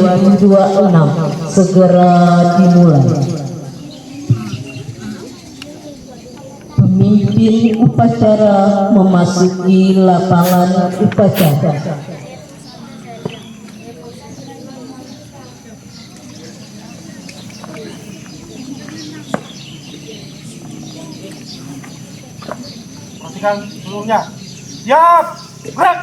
2026 segera dimulai. Pemimpin upacara memasuki lapangan upacara. Perhatikan seluruhnya. Siap, gerak.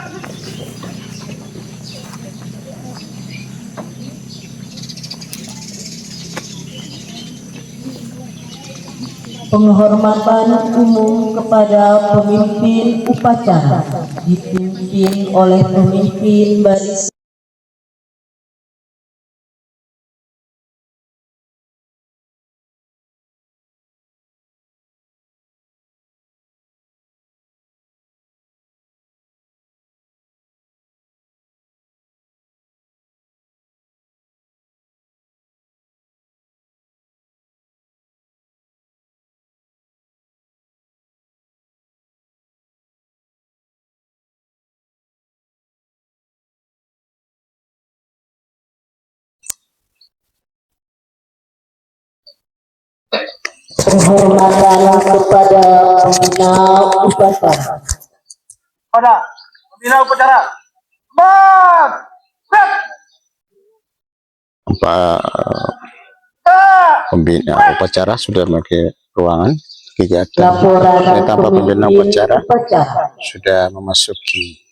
Penghormatan umum kepada pemimpin upacara dipimpin oleh pemimpin baris. Penghormatan kepada pembina upacara. Pada pembina upacara. Bang! Pembina upacara sudah memakai ruangan kegiatan. Laporan Tanpa pembina upacara sudah memasuki.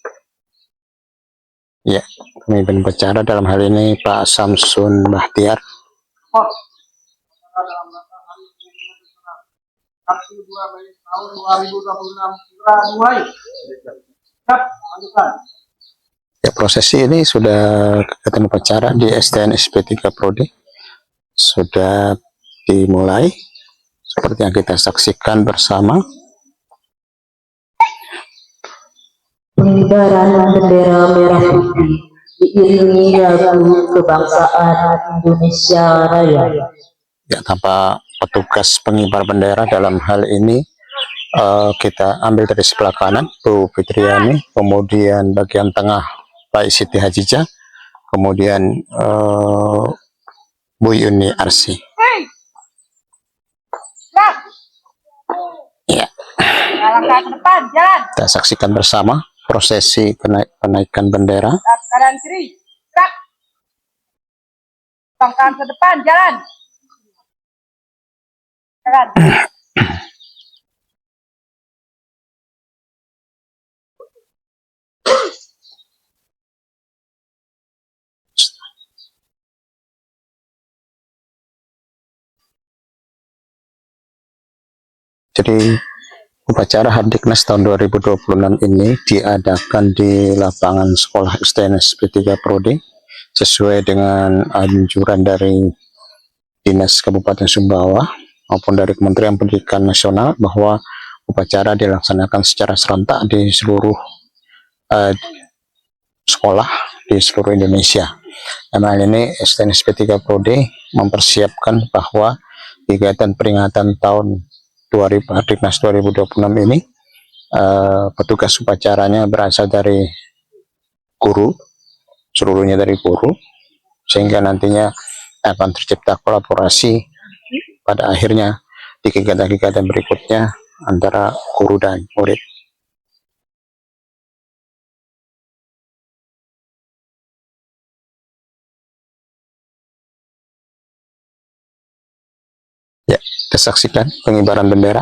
Ya, pemimpin upacara dalam hal ini Pak Samsun Bahtiar. Aksi 2 Mei tahun 2026 segera dimulai. Siap, lanjutkan. Ya, prosesi ini sudah kegiatan upacara di STN SP3 Prodi sudah dimulai seperti yang kita saksikan bersama. Pengibaran bendera merah putih diiringi lagu kebangsaan Indonesia Raya. Ya, tanpa petugas pengibar bendera dalam hal ini kita ambil dari sebelah kanan Bu Fitriani, kemudian bagian tengah Pak Siti Hajijah, kemudian Bu Yuni Arsi. Ya, kita saksikan bersama prosesi penaikan bendera. Kanan kiri, gerak. Langkah ke depan, jalan. Jalan. Jadi upacara Hardiknas tahun 2026 ini diadakan di lapangan sekolah STN SP3 Prodi sesuai dengan anjuran dari Dinas Kabupaten Sumbawa maupun dari Kementerian Pendidikan Nasional bahwa upacara dilaksanakan secara serentak di seluruh sekolah di seluruh Indonesia. Dalam hal ini STN SP3 Prodi mempersiapkan bahwa kegiatan peringatan tahun Hardiknas 2026 ini petugas upacaranya berasal dari guru, seluruhnya dari guru, sehingga nantinya akan tercipta kolaborasi pada akhirnya di kegiatan-kegiatan berikutnya antara guru dan murid. Ya, kita saksikan pengibaran bendera.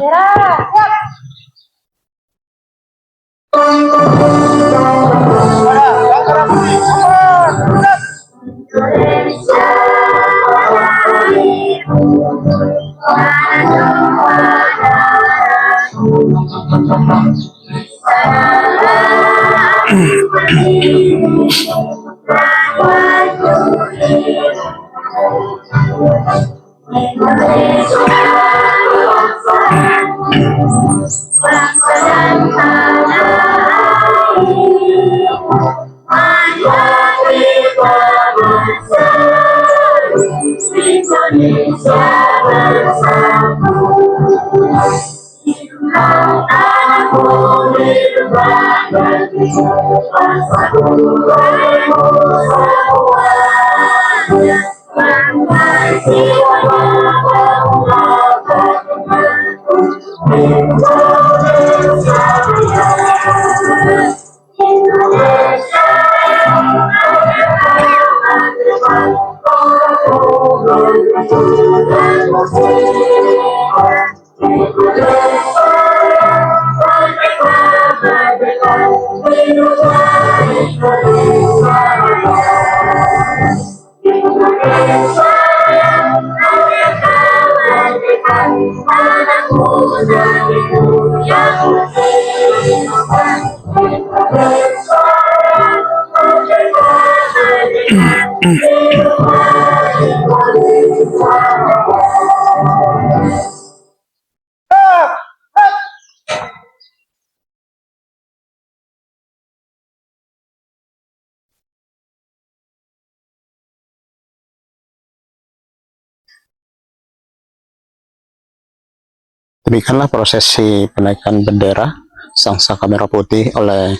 Demikianlah prosesi penaikan bendera Sang Saka Merah Putih oleh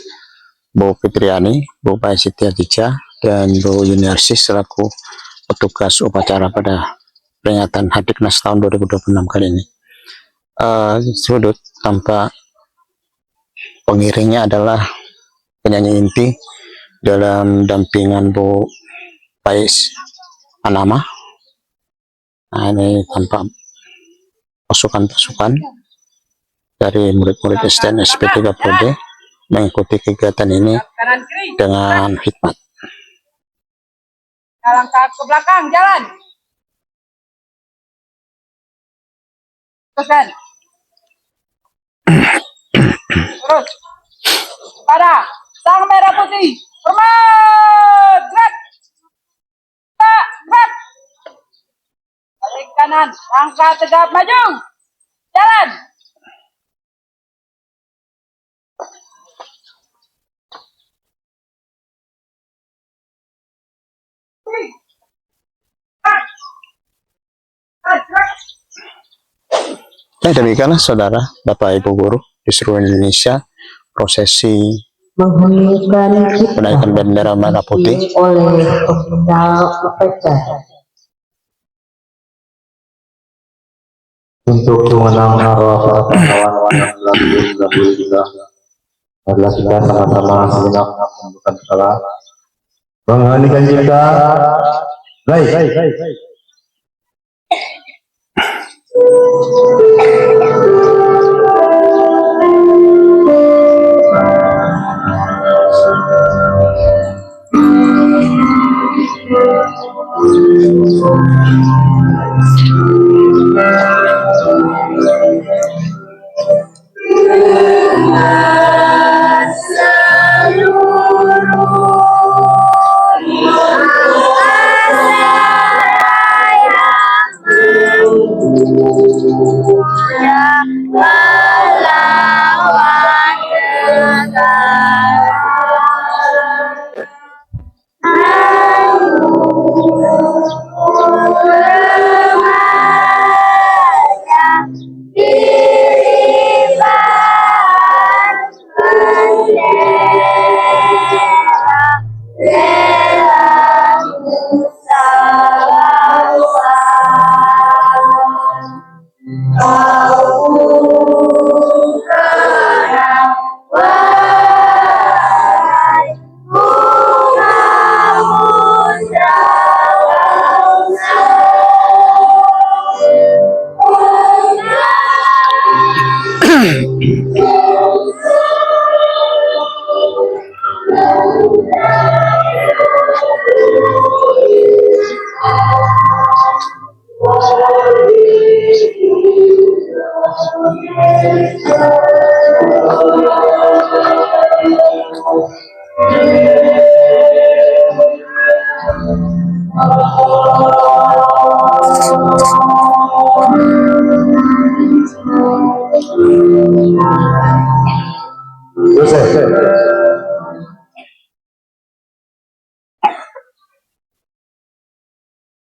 Bu Fitriani, Bu Pai Siti Adija, dan Bu Yuniarsis selaku petugas upacara pada peringatan Hadiknas tahun 2026 kali ini. Sudut tanpa pengiringnya adalah penyanyi inti dalam dampingan Bu Pais Anama. Nah, ini tanpa pasukan-pasukan dari murid-murid STN SP3 Prode mengikuti kegiatan ini Kanan kiri. dengan hikmat. Langkah ke belakang, jalan. Teruskan. Terus. Pada Sang Merah Putih. Hormat. Gerak. Tak, gerak. Balik kanan. Langkah tegap maju. Jalan. Ya, demikianlah saudara, Bapak Ibu Guru di seluruh Indonesia, prosesi menghentikan kita penaikan bendera merah putih oleh pembina upacara. Untuk mengenang arwah para pahlawan yang telah gugur kita, adalah kita sama-sama sejenak membuka salah, mengheningkan cipta, baik.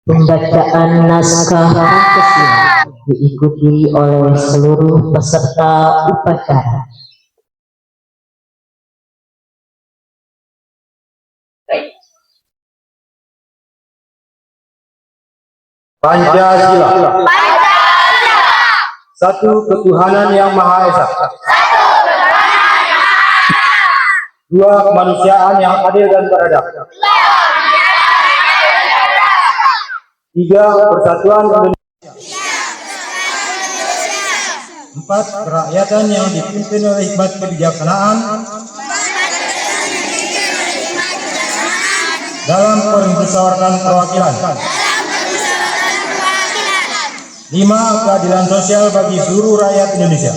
Pembacaan naskah Pancasila diikuti oleh seluruh peserta upacara. Pancasila. Satu ketuhanan yang Maha Esa. Dua kemanusiaan yang adil dan beradab. Tiga persatuan Indonesia. Empat kerakyatan yang dipimpin oleh hikmat kebijaksanaan dalam permusyawaratan perwakilan. Lima keadilan sosial bagi seluruh rakyat Indonesia.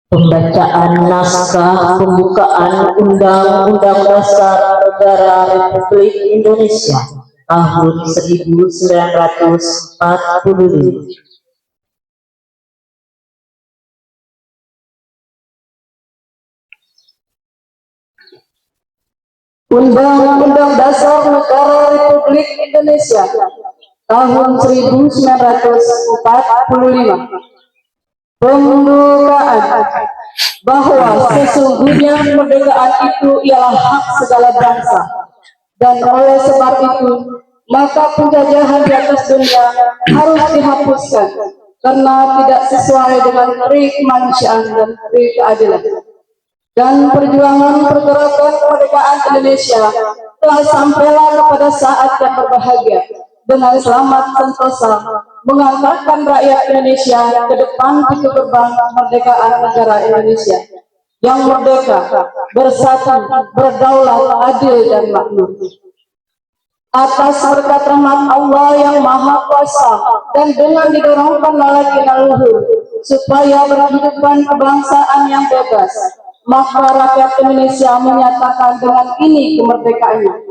Pembacaan naskah pembukaan Undang-Undang Dasar Negara Republik Indonesia tahun 1945. Undang-Undang Dasar Negara Republik Indonesia tahun 1945. Pembukaan bahwa sesungguhnya kemerdekaan itu ialah hak segala bangsa, dan oleh sebab itu maka penjajahan di atas dunia harus dihapuskan karena tidak sesuai dengan peri kemanusiaan dan peri keadilan. Dan perjuangan pergerakan kemerdekaan Indonesia telah sampailah kepada saat yang berbahagia dengan selamat sentosa mengantarkan rakyat Indonesia ke depan pintu gerbang kemerdekaan negara Indonesia yang merdeka, bersatu, berdaulat, adil dan makmur. Atas berkat rahmat Allah yang Maha Kuasa dan dengan didorongkan oleh leluhur supaya berkehidupan kebangsaan yang bebas, maka rakyat Indonesia menyatakan dengan ini kemerdekaannya.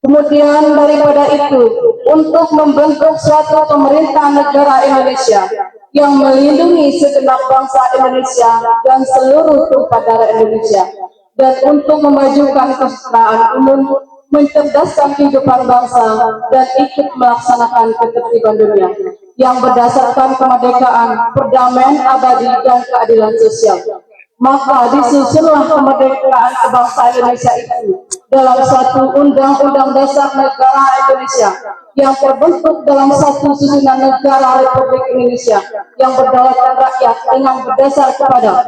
Kemudian daripada itu, untuk membentuk suatu pemerintah negara Indonesia yang melindungi segenap bangsa Indonesia dan seluruh tumpah darah Indonesia, dan untuk memajukan kesetaraan umum, mencerdaskan kehidupan bangsa, dan ikut melaksanakan ketertiban dunia yang berdasarkan kemerdekaan, perdamaian abadi, dan keadilan sosial. Maka disusunlah kemerdekaan kebangsaan Indonesia itu dalam suatu Undang-Undang Dasar Negara Indonesia yang terbentuk dalam satu susunan negara Republik Indonesia yang berdaulatkan rakyat dengan berdasar kepada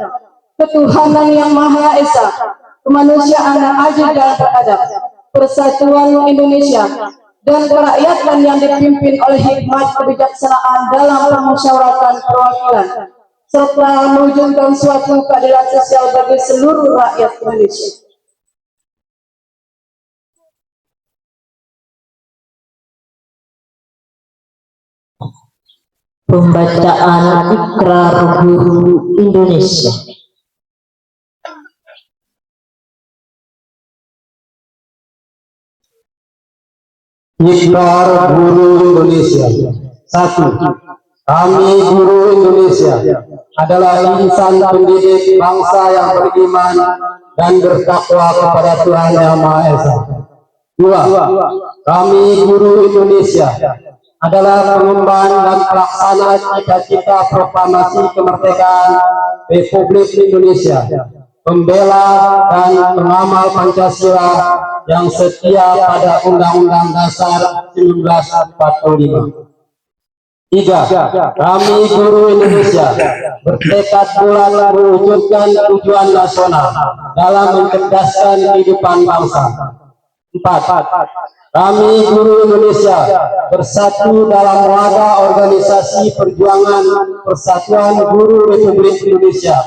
ketuhanan yang Maha Esa, kemanusiaan yang adil dan beradab, persatuan Indonesia, dan kerakyatan yang dipimpin oleh hikmat kebijaksanaan dalam permusyawaratan perwakilan, serta mewujudkan suatu keadilan sosial bagi seluruh rakyat Indonesia. Pembacaan Ikrar Guru Indonesia. Ikrar Guru Indonesia. 1. Kami guru Indonesia adalah insan pendidik bangsa yang beriman dan bertakwa kepada Tuhan Yang Maha Esa. 2. Kami guru Indonesia adalah pengemban dan pelaksana cita-cita proklamasi kemerdekaan Republik Indonesia, pembela dan pengamal Pancasila yang setia pada Undang-Undang Dasar 1945. 3. Kami guru Indonesia bertekad bulat mewujudkan tujuan nasional dalam mencerdaskan kehidupan bangsa. 4. Kami guru Indonesia bersatu dalam wadah organisasi perjuangan Persatuan Guru Republik Indonesia,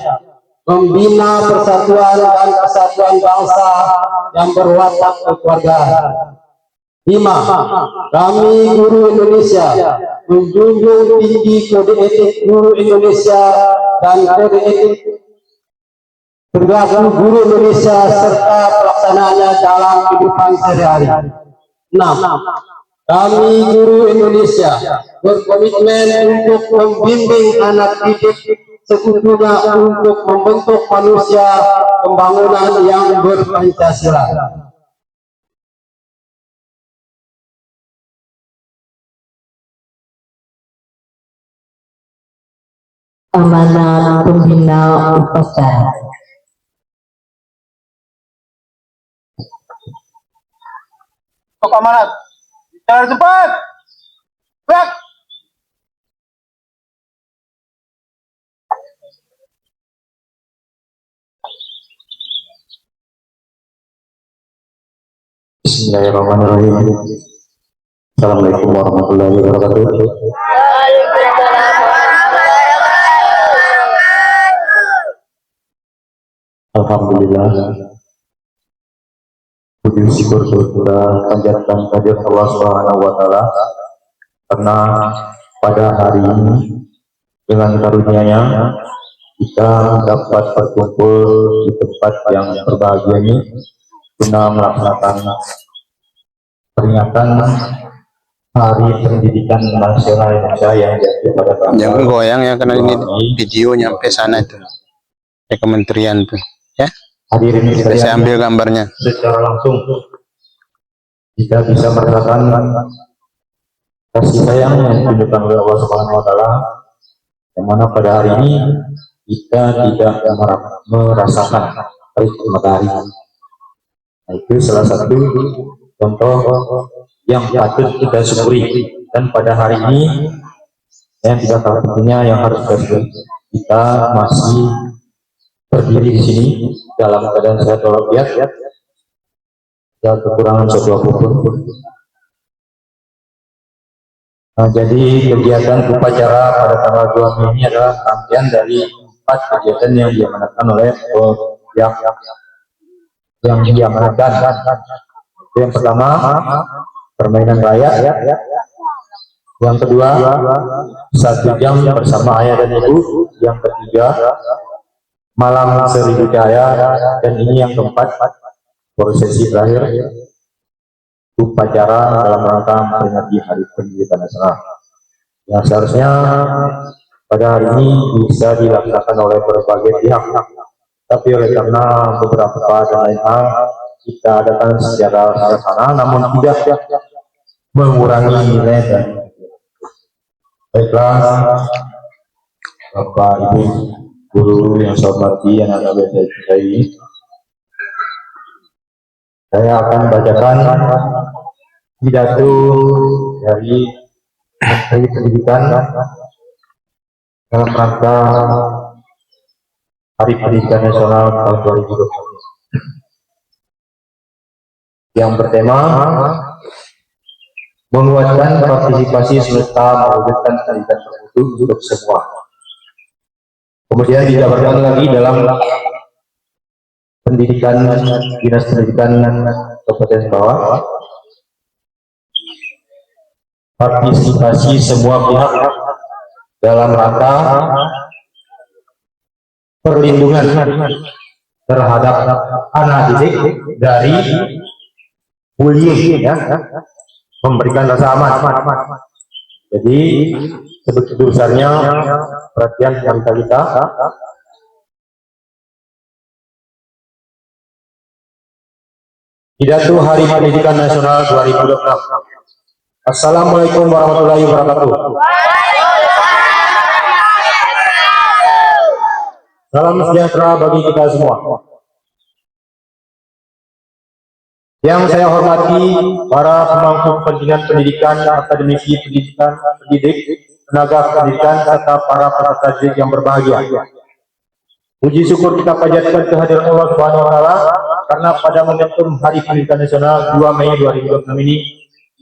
membina persatuan dan kesatuan bangsa yang berwatak kekeluargaan. 5. Kami guru Indonesia menjunjung tinggi kode etik guru Indonesia dan kode etik perilaku guru Indonesia serta pelaksanaannya dalam kehidupan sehari-hari. 6. Kami guru Indonesia berkomitmen untuk membimbing anak didik sekutunya untuk membentuk manusia pembangunan yang berpancasila. amanat pembina upacara. Untuk amanat. Bicara cepat. Gerak. Bismillahirrahmanirrahim. Assalamualaikum warahmatullahi wabarakatuh. Alhamdulillah. Puji syukur kita panjatkan kehadirat Allah Subhanahu wa taala karena pada hari ini dengan karunia-Nya kita dapat berkumpul di tempat yang berbahagia ini guna melaksanakan peringatan Hari Pendidikan Nasional Indonesia yang jatuh pada Jangan tanggal goyang ya, karena ini video nyampe sana itu ke kementerian tuh ya. hadirin Saya sekalian ambil gambarnya. secara langsung kita bisa merasakan kasih sayang yang ditunjukkan oleh Allah Subhanahu wa taala, yang mana pada hari ini kita tidak merasakan terik matahari. Nah, itu salah satu contoh yang patut kita syukuri, dan pada hari ini yang tidak kalah pentingnya yang harus kita syukuri, kita masih berdiri di sini dalam keadaan sehat walafiat, tidak kekurangan suatu apapun. Nah, jadi kegiatan upacara pada tanggal 2 Mei ini adalah rangkaian dari 4 kegiatan yang diamanatkan oleh yang diamanatkan. Yang pertama, permainan raya. Yang kedua, 1 jam bersama ayah dan ibu. Yang ketiga, malam seribu cahaya. Dan ini yang keempat, prosesi terakhir, upacara dalam rangka memperingati Hari Pendidikan Nasional yang seharusnya pada hari ini bisa dilaksanakan oleh berbagai pihak, tapi oleh karena beberapa dan lain hal kita adakan secara sederhana namun tidak mengurangi nilai dan baiklah. Bapak Ibu guru yang saya hormati, anak-anak biasa saya, saya akan bacakan pidato dari Menteri Pendidikan dalam rangka Hari Pendidikan Nasional tahun 2020 yang bertema menguatkan partisipasi serta mewujudkan pendidikan bermutu untuk semua. Kemudian dijabarkan lagi dalam pendidikan Dinas Pendidikan Kabupaten Bawah, partisipasi semua pihak dalam rangka perlindungan terhadap anak didik dari bullying, ya, memberikan rasa aman. Jadi sebegitu besarnya perhatian kita. Pidato Hari Pendidikan Nasional 2026. Assalamualaikum warahmatullahi wabarakatuh. Salam sejahtera bagi kita semua. Yang saya hormati para pemangku kepentingan pendidikan, akademisi pendidikan, pendidik, tenaga pendidikan, serta para peserta didik yang berbahagia. Puji syukur kita panjatkan kehadiran Allah Subhanahu wa taala karena pada momentum Hari Pendidikan Nasional 2 Mei 2026 ini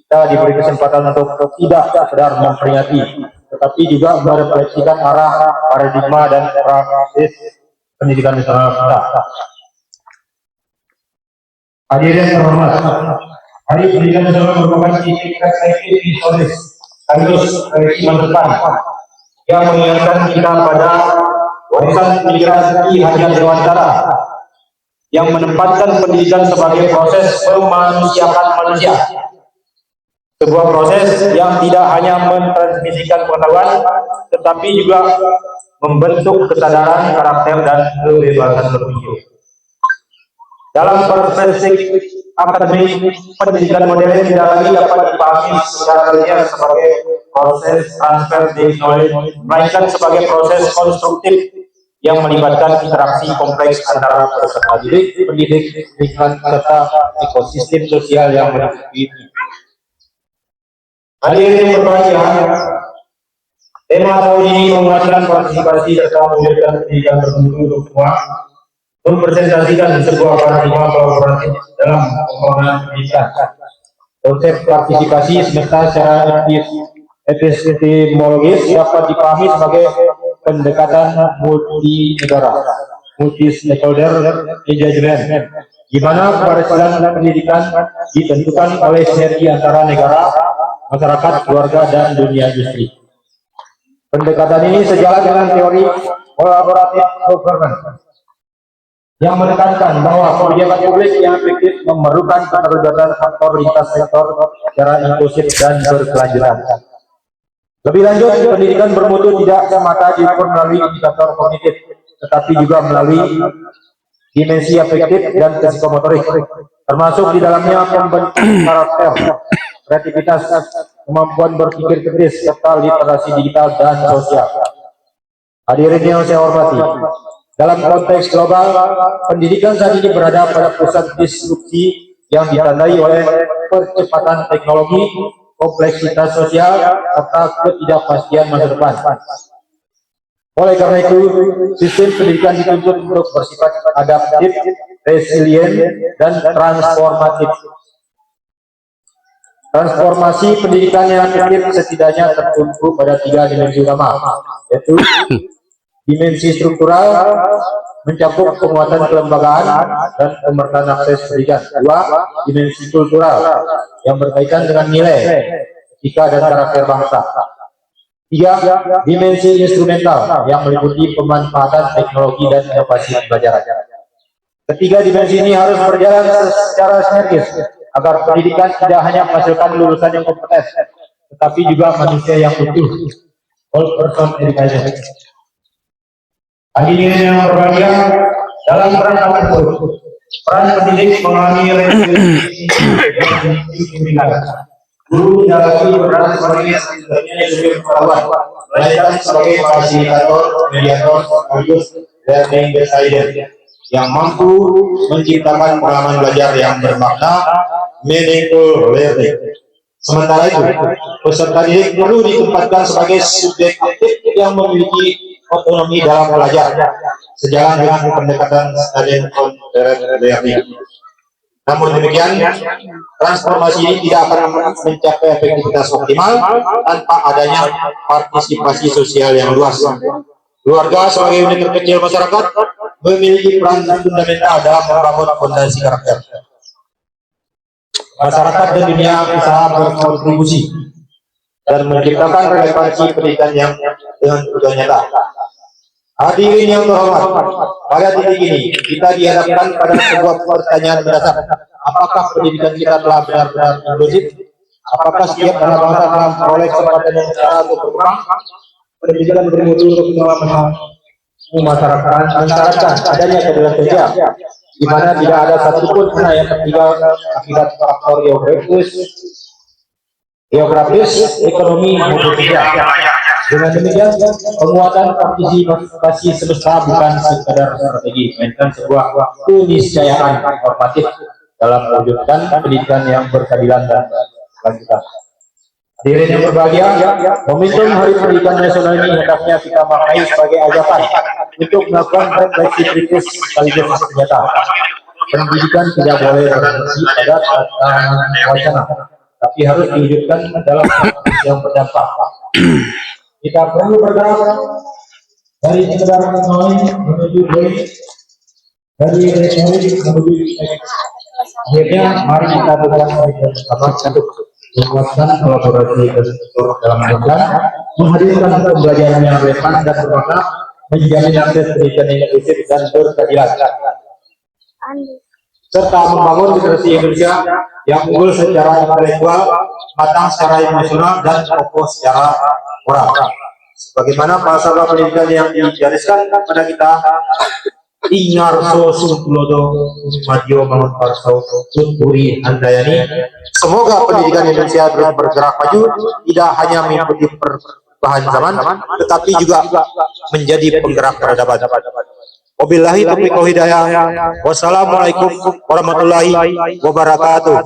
kita diberi kesempatan untuk tidak sekedar memperingati, tetapi juga merefleksikan arah, paradigma dan praksis pendidikan nasional kita. Hadirin terhormat, Hari Pendidikan Nasional merupakan titik perspektif historis sekaligus kehidupan depan yang mengingatkan kita pada warisan pendidikan Ki Hajar Dewantara yang menempatkan pendidikan sebagai proses memanusiakan manusia. Sebuah proses yang tidak hanya mentransmisikan pengetahuan, tetapi juga membentuk kesadaran, karakter, dan kebebasan berpikir. Dalam perspektif akademik, pendidikan modern tidak lagi dapat dipahami secara linear sebagai proses transfer di knowledge, melainkan sebagai proses konstruktif yang melibatkan interaksi kompleks antara peserta didik, pendidik, lingkungan, serta ekosistem sosial yang meliputi ini. Hadirin yang berbahagia, tema tahun ini menguatkan partisipasi serta mewujudkan pendidikan bermutu untuk semua, mempresentasikan sebuah paradigma kolaboratif dalam pengembangan pendidikan. Konsep partisipasi semesta secara epistemologis dapat dipahami sebagai pendekatan multi negara, multi stakeholder engagement, di mana keberhasilan pendidikan ditentukan oleh sinergi antara negara, masyarakat, keluarga, dan dunia industri. Pendekatan ini sejalan dengan teori kolaboratif governance yang menekankan bahwa kebijakan publik yang efektif memerlukan keterlibatan faktor lintas sektor secara inklusif dan berkelanjutan. Lebih lanjut, pendidikan bermutu tidak semata diukur melalui indikator kognitif, tetapi juga melalui dimensi afektif dan psikomotorik, termasuk di dalamnya pembentukan karakter, kreativitas, kemampuan berpikir kritis, serta literasi digital dan sosial. Hadirin yang saya hormati, dalam konteks global, pendidikan saat ini berada pada pusat disrupsi yang ditandai oleh percepatan teknologi, kompleksitas sosial, serta ketidakpastian masa depan. Oleh karena itu, sistem pendidikan dituntut untuk bersifat adaptif, resilient, dan transformatif. Transformasi pendidikan yang efektif setidaknya tertumpu pada 3 dimensi utama, yaitu dimensi struktural, mencakup penguatan kelembagaan dan pemerataan akses pendidikan. 2. Dimensi kultural, yang berkaitan dengan nilai, etika, dan karakter bangsa. 3. Dimensi instrumental, yang meliputi pemanfaatan teknologi dan inovasi pembelajaran. Ketiga dimensi ini harus berjalan secara sinergis agar pendidikan tidak hanya menghasilkan lulusan yang kompeten, tetapi juga manusia yang utuh. All person education. Hadirin yang berbahagia, dalam rangka tersebut, peran pendidik mengalami revolusi guru tidak lagi berperan sebagai sumber pengetahuan, melainkan sebagai fasilitator, mediator, sekaligus learning decider yang mampu menciptakan pengalaman belajar yang bermakna, meaningful learning. Sementara itu, peserta didik perlu ditempatkan sebagai subjek yang memiliki otonomi dalam belajar, sejalan dengan pendekatan student concurrent learning. Namun demikian, transformasi ini tidak akan mencapai efektivitas optimal tanpa adanya partisipasi sosial yang luas. Keluarga sebagai unit terkecil masyarakat memiliki peran fundamental dalam membangun fondasi karakter. Masyarakat dan dunia usaha berkontribusi dan menciptakan relevansi pendidikan yang dengan tujuan nyata. Hadirin yang terhormat, pada titik ini kita dihadapkan pada sebuah pertanyaan mendasar. Apakah pendidikan kita telah benar-benar inklusif? Apakah setiap anak bangsa telah memperoleh kesempatan yang setara untuk berkembang? Pendidikan bermutu untuk masyarakat adanya keadilan sosial, di mana tidak ada satupun anak yang tertinggal akibat faktor geografis, ekonomi maupun sosial. Dengan demikian, penguatan partisipasi semesta bukan sekadar strategi, melainkan sebuah keniscayaan normatif dalam mewujudkan pendidikan yang berkeadilan dan berkelanjutan. Hadirin yang berbahagia, momentum Hari Pendidikan Nasional ini hendaknya kita maknai sebagai ajakan untuk melakukan refleksi kritis sekaligus nyata. Pendidikan tidak boleh berhenti pada wacana, tapi harus diwujudkan dalam yang berdampak. Kita perlu bergerak dari sekedar teknologi menuju dari retorik menuju akhirnya mari kita bersama untuk menguatkan kolaborasi dan struktur dalam pendidikan, menghadirkan pembelajaran yang relevan dan bermakna, menjamin akses pendidikan yang inklusif dan berkeadilan, serta membangun literasi Indonesia yang unggul secara intelektual, matang secara emosional, dan kokoh secara moral. Sebagaimana falsafah pendidikan yang digariskan pada kita, Ingarso Sungkulodo Madio Bangun Parso Tuturi Handayani. Semoga pendidikan Indonesia terus bergerak maju, tidak hanya mengikuti perubahan zaman, tetapi juga menjadi penggerak peradaban. Wabillahi taufiq wal hidayah. Wassalamualaikum warahmatullahi wabarakatuh.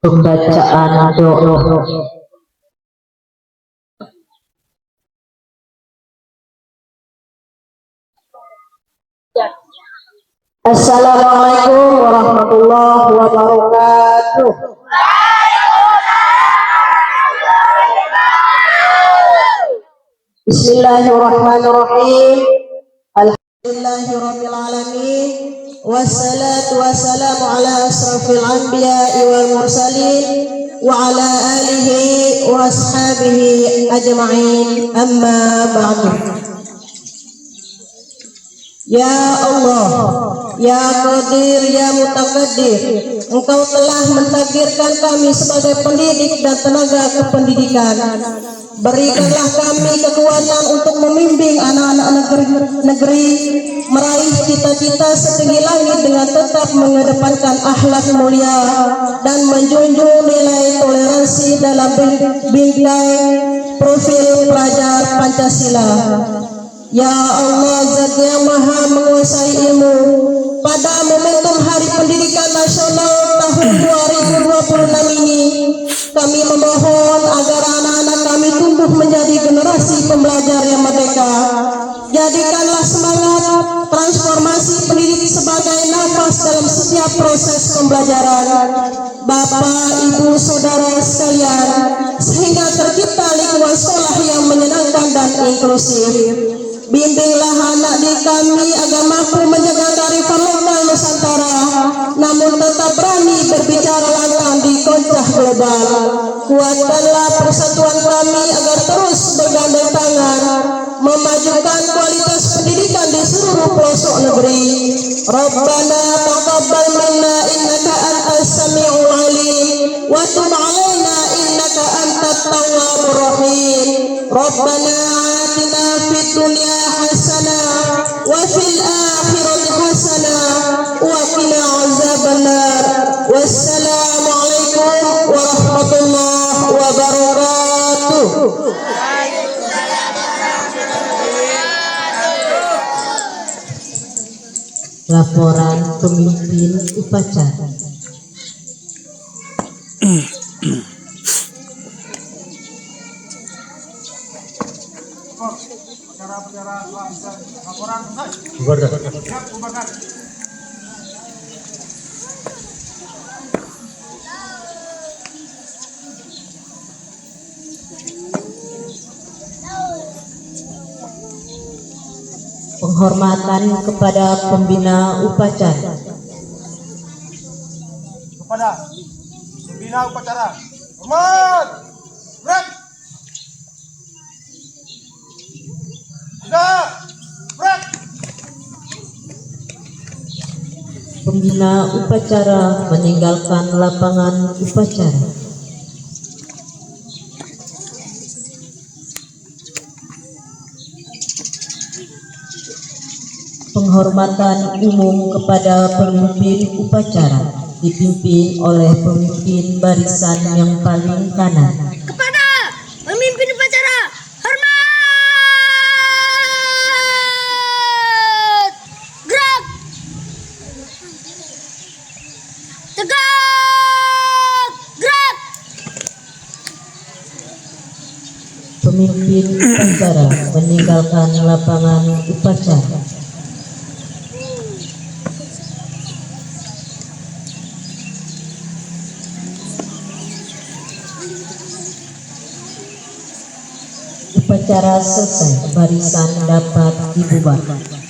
Pembacaan doa. Assalamualaikum warahmatullahi wabarakatuh. Bismillahirrahmanirrahim. Alhamdulillahirabbil alamin. Wassalatu wassalamu ala asrafil anbiya'i wal mursalin wa ala alihi wa ashabihi ajma'in. Amma ba'du. Ya Allah, Ya Qadir, Ya Mutaqaddir, Engkau telah mentakdirkan kami sebagai pendidik dan tenaga kependidikan. Berikanlah kami kekuatan untuk membimbing anak-anak negeri meraih cita-cita setinggi langit dengan tetap mengedepankan akhlak mulia dan menjunjung nilai toleransi dalam bingkai profil pelajar Pancasila. Ya Allah, Zat yang Maha menguasai ilmu, pada momentum Hari Pendidikan Nasional tahun 2026 ini, kami memohon agar anak-anak kami tumbuh menjadi generasi pembelajar yang merdeka. Jadikanlah semangat transformasi pendidik sebagai nafas dalam setiap proses pembelajaran. Bapak, Ibu, Saudara sekalian, sehingga tercipta lingkungan sekolah yang menyenangkan dan inklusif. Bimbinglah anak didik kami agar mampu menjaga kearifan lokal Nusantara, namun tetap berani berbicara lantang di kancah global. Kuatkanlah persatuan kami agar terus bergandeng tangan, memajukan kualitas pendidikan di seluruh pelosok negeri. Rabbana taqabbal minna innaka antas samiul alim wa tub alaina innaka antat tawwabur rahim. Rabbana آتنا في الدنيا حسنة وفي الآخرة حسنة وقنا عذاب النار والسلام عليكم ورحمة الله وبركاته. Laporan pemimpin upacara. Acara-acara telah bisa laporan selesai. Siap, Bubakar. Penghormatan kepada pembina upacara. Kepada pembina upacara. Hormat. Gerak. Tegak. Gerak. Pembina upacara meninggalkan lapangan upacara. Penghormatan umum kepada pemimpin upacara dipimpin oleh pemimpin barisan yang paling kanan. Kepada pemimpin upacara, hormat! Gerak! Tegak! Gerak! Pemimpin upacara meninggalkan lapangan upacara. Upacara selesai, barisan dapat dibubarkan.